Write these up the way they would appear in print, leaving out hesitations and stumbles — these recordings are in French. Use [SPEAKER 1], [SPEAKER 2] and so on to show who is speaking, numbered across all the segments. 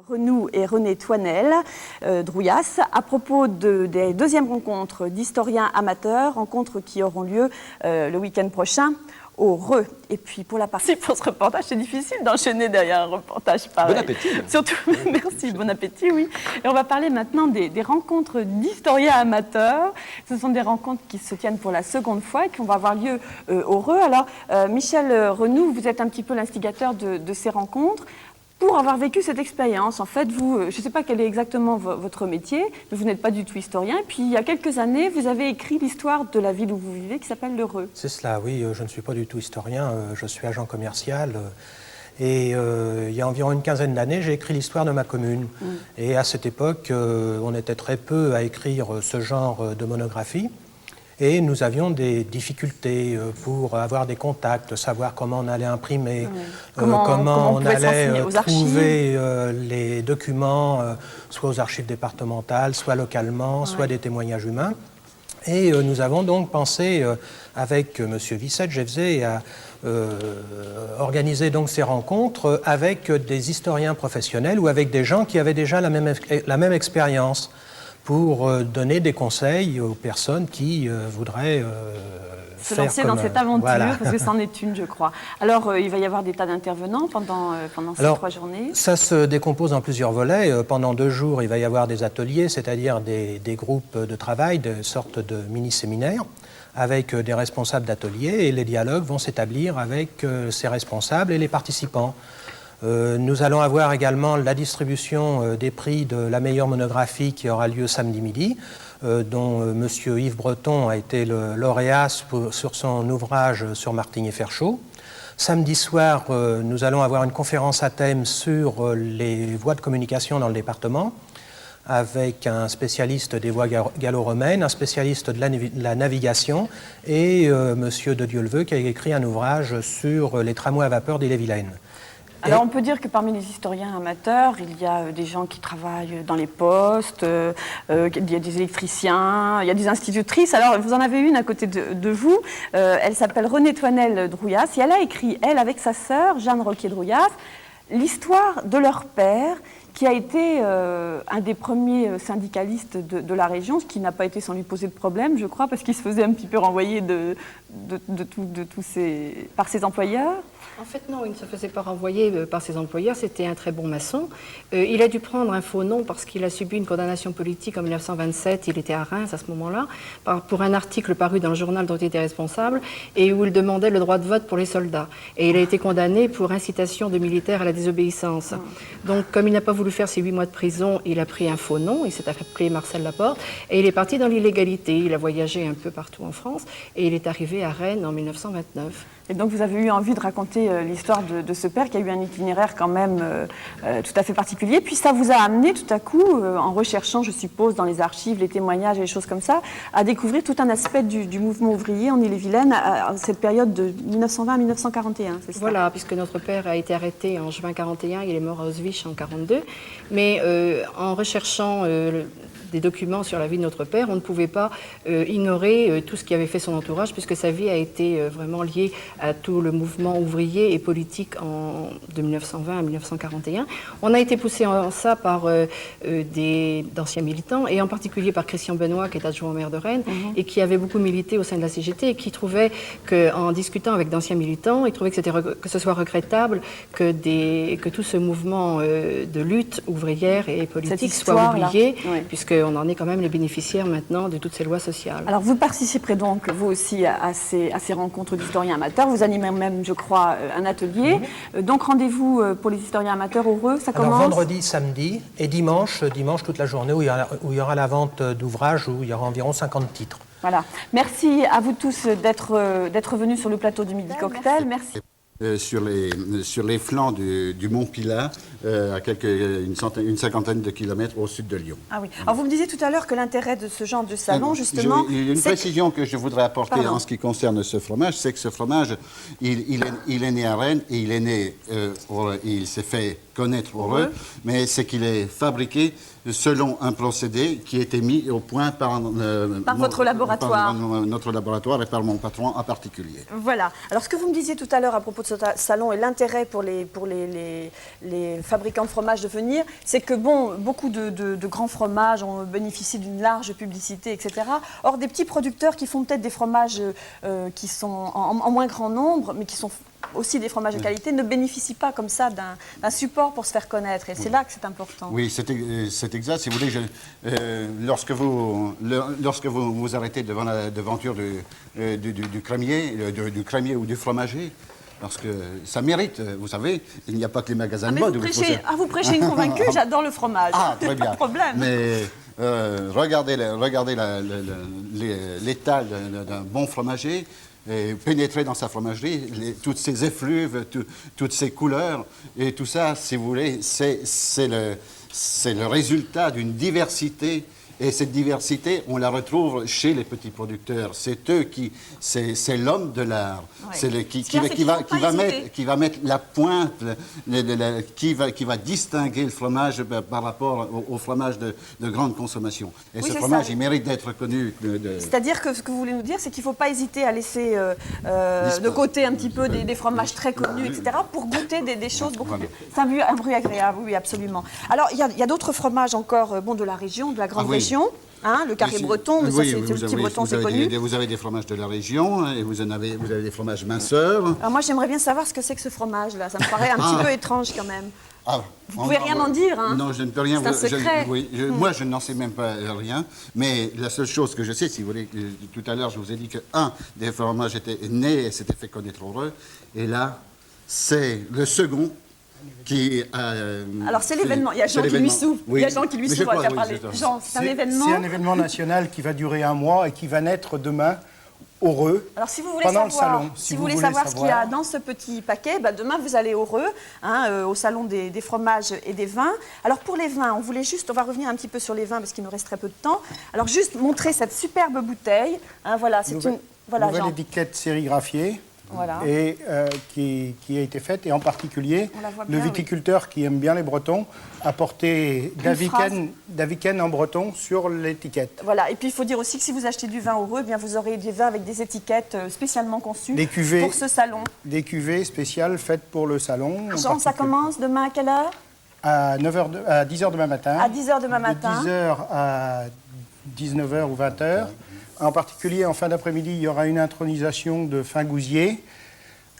[SPEAKER 1] Renou et René Toinel, Drouillas, à propos des deuxièmes rencontres d'historiens amateurs, rencontres qui auront lieu le week-end prochain au Reux. Et puis pour la partie pour ce reportage, c'est difficile d'enchaîner derrière un reportage pareil.
[SPEAKER 2] Bon appétit.
[SPEAKER 1] Surtout, merci, bon appétit, oui. Et on va parler maintenant des rencontres d'historiens amateurs. Ce sont des rencontres qui se tiennent pour la seconde fois et qui vont avoir lieu au Reux. Alors, Michel Renou, vous êtes un petit peu l'instigateur de ces rencontres. Pour avoir vécu cette expérience, en fait, vous, je ne sais pas quel est exactement votre métier, mais vous n'êtes pas du tout historien. Et puis, il y a quelques années, vous avez écrit l'histoire de la ville où vous vivez, qui s'appelle le Reux.
[SPEAKER 3] C'est cela, oui. Je ne suis pas du tout historien, je suis agent commercial. Et il y a environ une quinzaine d'années, j'ai écrit l'histoire de ma commune. Et à cette époque, on était très peu à écrire ce genre de monographie. Et nous avions des difficultés pour avoir des contacts, savoir comment on allait imprimer, comment on allait trouver les documents, soit aux archives départementales, soit localement, soit des témoignages humains. Et nous avons donc pensé, avec M. Visset-Jevzé, à organiser donc ces rencontres avec des historiens professionnels ou avec des gens qui avaient déjà la même expérience, pour donner des conseils aux personnes qui voudraient
[SPEAKER 1] se lancer dans cette aventure, parce que c'en est une, je crois. Alors, il va y avoir des tas d'intervenants pendant ces 3 journées.
[SPEAKER 3] Ça se décompose en plusieurs volets. Pendant 2 jours, il va y avoir des ateliers, c'est-à-dire des groupes de travail, des sortes de mini-séminaires, avec des responsables d'ateliers, et les dialogues vont s'établir avec ces responsables et les participants. Nous allons avoir également la distribution des prix de la meilleure monographie qui aura lieu samedi midi, dont M. Yves Breton a été le lauréat sur son ouvrage sur Martigny-Ferchaud. Samedi soir, nous allons avoir une conférence à thème sur les voies de communication dans le département, avec un spécialiste des voies gallo-romaines, un spécialiste de la navigation et M. de Dieuleveux qui a écrit un ouvrage sur les tramways à vapeur d'Ille-et-Vilaine.
[SPEAKER 1] Alors, on peut dire que parmi les historiens amateurs, il y a des gens qui travaillent dans les postes, il y a des électriciens, il y a des institutrices. Alors, vous en avez une à côté de vous. Elle s'appelle René Toinel Drouillas et elle a écrit, elle, avec sa sœur, Jeanne Roquier-Drouillas, l'histoire de leur père, qui a été un des premiers syndicalistes de la région, ce qui n'a pas été sans lui poser de problème, je crois, parce qu'il se faisait un petit peu renvoyer par ses employeurs.
[SPEAKER 4] En fait, non, il ne se faisait pas renvoyer par ses employeurs, c'était un très bon maçon. Il a dû prendre un faux nom parce qu'il a subi une condamnation politique en 1927, il était à Reims à ce moment-là, pour un article paru dans le journal dont il était responsable et où il demandait le droit de vote pour les soldats. Et il a été condamné pour incitation de militaires à la désobéissance. Donc, comme il n'a pas voulu faire ses 8 mois de prison, il a pris un faux nom, il s'est appelé Marcel Laporte, et il est parti dans l'illégalité. Il a voyagé un peu partout en France et il est arrivé à Rennes en 1929.
[SPEAKER 1] Et donc vous avez eu envie de raconter l'histoire de ce père qui a eu un itinéraire quand même tout à fait particulier. Puis ça vous a amené tout à coup, en recherchant, je suppose, dans les archives, les témoignages et les choses comme ça, à découvrir tout un aspect du mouvement ouvrier en Ille-et-Vilaine à cette période de 1920 à 1941, c'est ça?
[SPEAKER 4] Voilà, puisque notre père a été arrêté en juin 1941, il est mort à Auschwitz en 1942. Mais en recherchant des documents sur la vie de notre père, on ne pouvait pas ignorer tout ce qui avait fait son entourage, puisque sa vie a été vraiment liée à tout le mouvement ouvrier et politique de 1920 à 1941. On a été poussé en ça par d'anciens militants, et en particulier par Christian Benoît, qui est adjoint au maire de Rennes, et qui avait beaucoup milité au sein de la CGT, et qui trouvait qu'en discutant avec d'anciens militants, il trouvait que ce soit regrettable que tout ce mouvement de lutte ouvrière et politique soit oublié, puisqu'on en est quand même les bénéficiaires maintenant de toutes ces lois sociales.
[SPEAKER 1] Alors vous participerez donc, vous aussi, à ces rencontres d'historiens amateurs. Vous animez même, je crois, un atelier. Donc rendez-vous pour les historiens amateurs au Reux, ça commence
[SPEAKER 3] vendredi, samedi et dimanche toute la journée où il y aura la vente d'ouvrages, où il y aura environ 50 titres.
[SPEAKER 1] Voilà. Merci à vous tous d'être venus sur le plateau du Midi Cocktail. Merci.
[SPEAKER 5] Sur les flancs du mont Pilat, à une cinquantaine de kilomètres au sud de Lyon.
[SPEAKER 1] Ah oui. Alors vous me disiez tout à l'heure que l'intérêt de ce genre de salon, justement...
[SPEAKER 5] Il y a une précision que je voudrais apporter en ce qui concerne ce fromage, c'est que ce fromage, il est né à Rennes, et il s'est fait connaître au Reux, mais c'est qu'il est fabriqué selon un procédé qui a été mis au point par
[SPEAKER 1] votre laboratoire.
[SPEAKER 5] Par notre laboratoire et par mon patron en particulier.
[SPEAKER 1] Voilà. Alors ce que vous me disiez tout à l'heure à propos de notre salon et l'intérêt pour les fabricants de fromage de venir, c'est que bon, beaucoup de grands fromages ont bénéficié d'une large publicité, etc. Or, des petits producteurs qui font peut-être des fromages qui sont en moins grand nombre, mais qui sont aussi des fromages de qualité, ne bénéficient pas comme ça d'un support pour se faire connaître. Et c'est là que c'est important.
[SPEAKER 5] Oui, c'est exact. Si vous voulez, lorsque vous vous arrêtez devant la devanture du crémier ou du fromager, parce que ça mérite, vous savez, il n'y a pas que les magasins de mode.
[SPEAKER 1] Vous prêchez une convaincue, j'adore le fromage.
[SPEAKER 5] Ah, très bien.
[SPEAKER 1] Pas de problème.
[SPEAKER 5] Mais regardez l'étal d'un bon fromager, et pénétrer dans sa fromagerie, toutes ces effluves, toutes ces couleurs, et tout ça, si vous voulez, c'est le résultat d'une diversité. Et cette diversité, on la retrouve chez les petits producteurs. C'est eux c'est l'homme de l'art. Ouais. C'est qui va mettre la pointe, qui va distinguer le fromage par rapport au fromage de grande consommation. Et ce fromage, il mérite d'être connu.
[SPEAKER 1] C'est-à-dire que ce que vous voulez nous dire, c'est qu'il ne faut pas hésiter à laisser de côté un petit peu des fromages très connus, etc., pour goûter des choses beaucoup plus... C'est un bruit agréable, oui, absolument. Alors, il y a d'autres fromages encore de la région, de la grande région. Hein, le carré breton, mais
[SPEAKER 5] oui,
[SPEAKER 1] ça c'est le petit breton, c'est connu.
[SPEAKER 5] Vous avez des fromages de la région et vous avez des fromages minceurs.
[SPEAKER 1] Alors moi j'aimerais bien savoir ce que c'est que ce fromage-là, ça me paraît un petit peu étrange quand même. Vous ne pouvez rien en dire, hein?
[SPEAKER 5] Non, je ne peux rien.
[SPEAKER 1] C'est un secret.
[SPEAKER 5] Moi, je n'en sais même pas rien. Mais la seule chose que je sais, si vous voulez, tout à l'heure, je vous ai dit qu'un des fromages était né et s'était fait connaître heureux. Et là, c'est le second.
[SPEAKER 1] Alors c'est l'événement, il y a Jean qui lui souffle, il y a Jean qui lui souffle, on va parler. Jean, c'est un événement.
[SPEAKER 2] C'est un événement national qui va durer un mois et qui va naître demain au Reux.
[SPEAKER 1] Alors si vous voulez
[SPEAKER 2] pendant
[SPEAKER 1] savoir,
[SPEAKER 2] le salon,
[SPEAKER 1] si vous voulez savoir ce qu'il y a dans ce petit paquet, demain vous allez au Reux, au salon des fromages et des vins. Alors pour les vins, on va revenir un petit peu sur les vins parce qu'il nous reste très peu de temps. Alors juste montrer cette superbe bouteille. Voilà, c'est une
[SPEAKER 2] nouvelle étiquette sérigraphiée.
[SPEAKER 1] Voilà.
[SPEAKER 2] Et qui a été faite, et en particulier, le viticulteur qui aime bien les Bretons a porté Daviken en breton sur l'étiquette.
[SPEAKER 1] Voilà, et puis il faut dire aussi que si vous achetez du vin heureux, vous aurez des vins avec des étiquettes spécialement conçues pour ce salon.
[SPEAKER 2] Des cuvées spéciales faites pour le salon.
[SPEAKER 1] Jean, ça commence demain à quelle heure?
[SPEAKER 2] À 10h demain matin.
[SPEAKER 1] À 10h demain matin.
[SPEAKER 2] De 10h à 19h ou 20h. En particulier, en fin d'après-midi, il y aura une intronisation de Fingousier,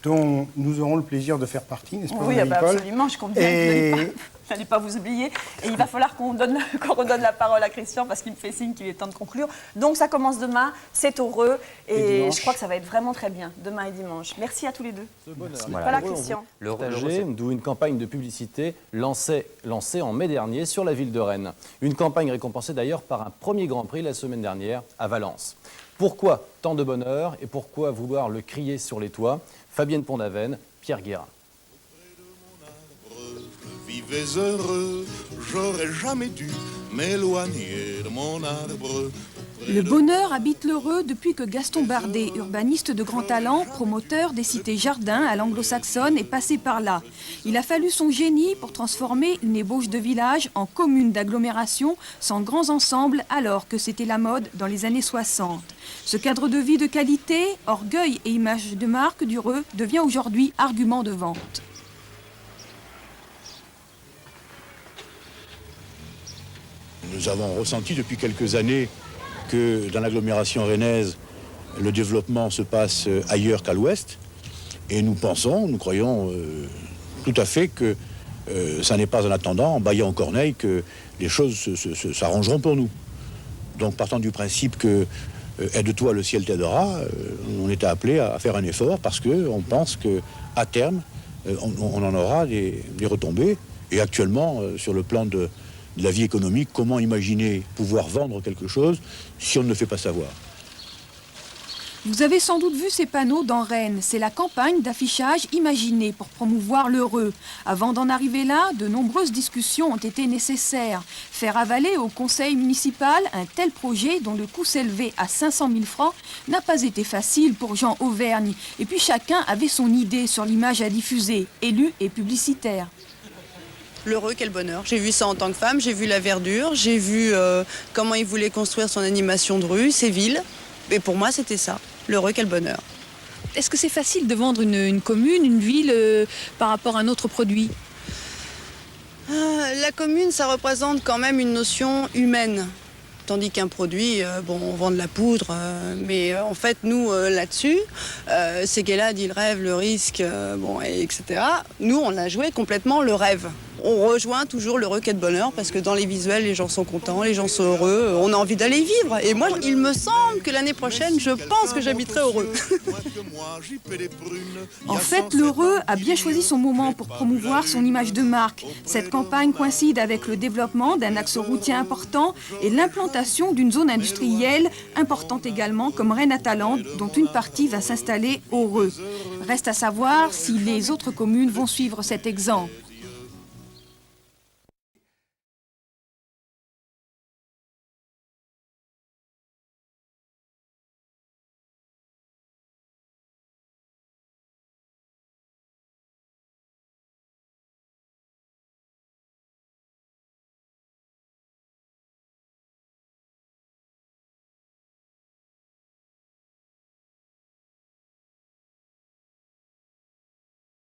[SPEAKER 2] dont nous aurons le plaisir de faire partie, n'est-ce pas?
[SPEAKER 1] Oui, absolument, je compte bien que vous n'allez pas vous oublier. Et il va falloir qu'on redonne la parole à Christian, parce qu'il me fait signe qu'il est temps de conclure. Donc ça commence demain, c'est heureux, et je crois que ça va être vraiment très bien, demain et dimanche. Merci à tous les deux. Voilà, Christian.
[SPEAKER 6] Le Roger, d'où une campagne de publicité lancée en mai dernier sur la ville de Rennes. Une campagne récompensée d'ailleurs par un premier Grand Prix la semaine dernière à Valence. Pourquoi tant de bonheur et pourquoi vouloir le crier sur les toits? Fabienne Pont-d'Aven, Pierre Guérin.
[SPEAKER 7] Vivais heureux, j'aurais jamais dû m'éloigner de mon arbre.
[SPEAKER 8] Le bonheur habite l'heureux depuis que Gaston Bardet, urbaniste de grand talent, promoteur des cités jardins à l'anglo-saxonne, est passé par là. Il a fallu son génie pour transformer une ébauche de village en commune d'agglomération sans grands ensembles, alors que c'était la mode dans les années 60. Ce cadre de vie de qualité, orgueil et image de marque du Reux, devient aujourd'hui argument de vente.
[SPEAKER 9] Nous avons ressenti depuis quelques années que dans l'agglomération rennaise, le développement se passe ailleurs qu'à l'ouest. Et nous croyons tout à fait que ça n'est pas en attendant, en Bailly-en-Corneille, que les choses s'arrangeront pour nous. Donc partant du principe que aide-toi, le ciel t'aidera, on est appelé à faire un effort parce qu'on pense qu'à terme, on en aura des retombées. Et actuellement, sur le plan de la vie économique, comment imaginer pouvoir vendre quelque chose si on ne le fait pas savoir?
[SPEAKER 8] Vous avez sans doute vu ces panneaux dans Rennes. C'est la campagne d'affichage imaginée pour promouvoir l'heureux. Avant d'en arriver là, de nombreuses discussions ont été nécessaires. Faire avaler au conseil municipal un tel projet dont le coût s'élevait à 500 000 francs n'a pas été facile pour Jean Auvergne. Et puis chacun avait son idée sur l'image à diffuser, élu et publicitaire.
[SPEAKER 10] L'heureux, quel bonheur. J'ai vu ça en tant que femme, j'ai vu la verdure, j'ai vu comment il voulait construire son animation de rue, ses villes. Et pour moi, c'était ça. L'heureux, quel bonheur.
[SPEAKER 8] Est-ce que c'est facile de vendre une commune, une ville, par rapport à un autre produit?
[SPEAKER 10] La commune, ça représente quand même une notion humaine. Tandis qu'un produit, on vend de la poudre, mais en fait, nous, là-dessus, c'est qu'elle a dit le rêve, le risque, etc. Nous, on a joué complètement le rêve. On rejoint toujours l'heureux quai de bonheur parce que dans les visuels, les gens sont contents, les gens sont heureux, on a envie d'aller vivre. Et moi, il me semble que l'année prochaine, je pense que j'habiterai heureux.
[SPEAKER 8] En fait, l'Heureux a bien choisi son moment pour promouvoir son image de marque. Cette campagne coïncide avec le développement d'un axe routier important et l'implantation d'une zone industrielle importante également comme Rennes à Talente, dont une partie va s'installer au Heureux. Reste à savoir si les autres communes vont suivre cet exemple.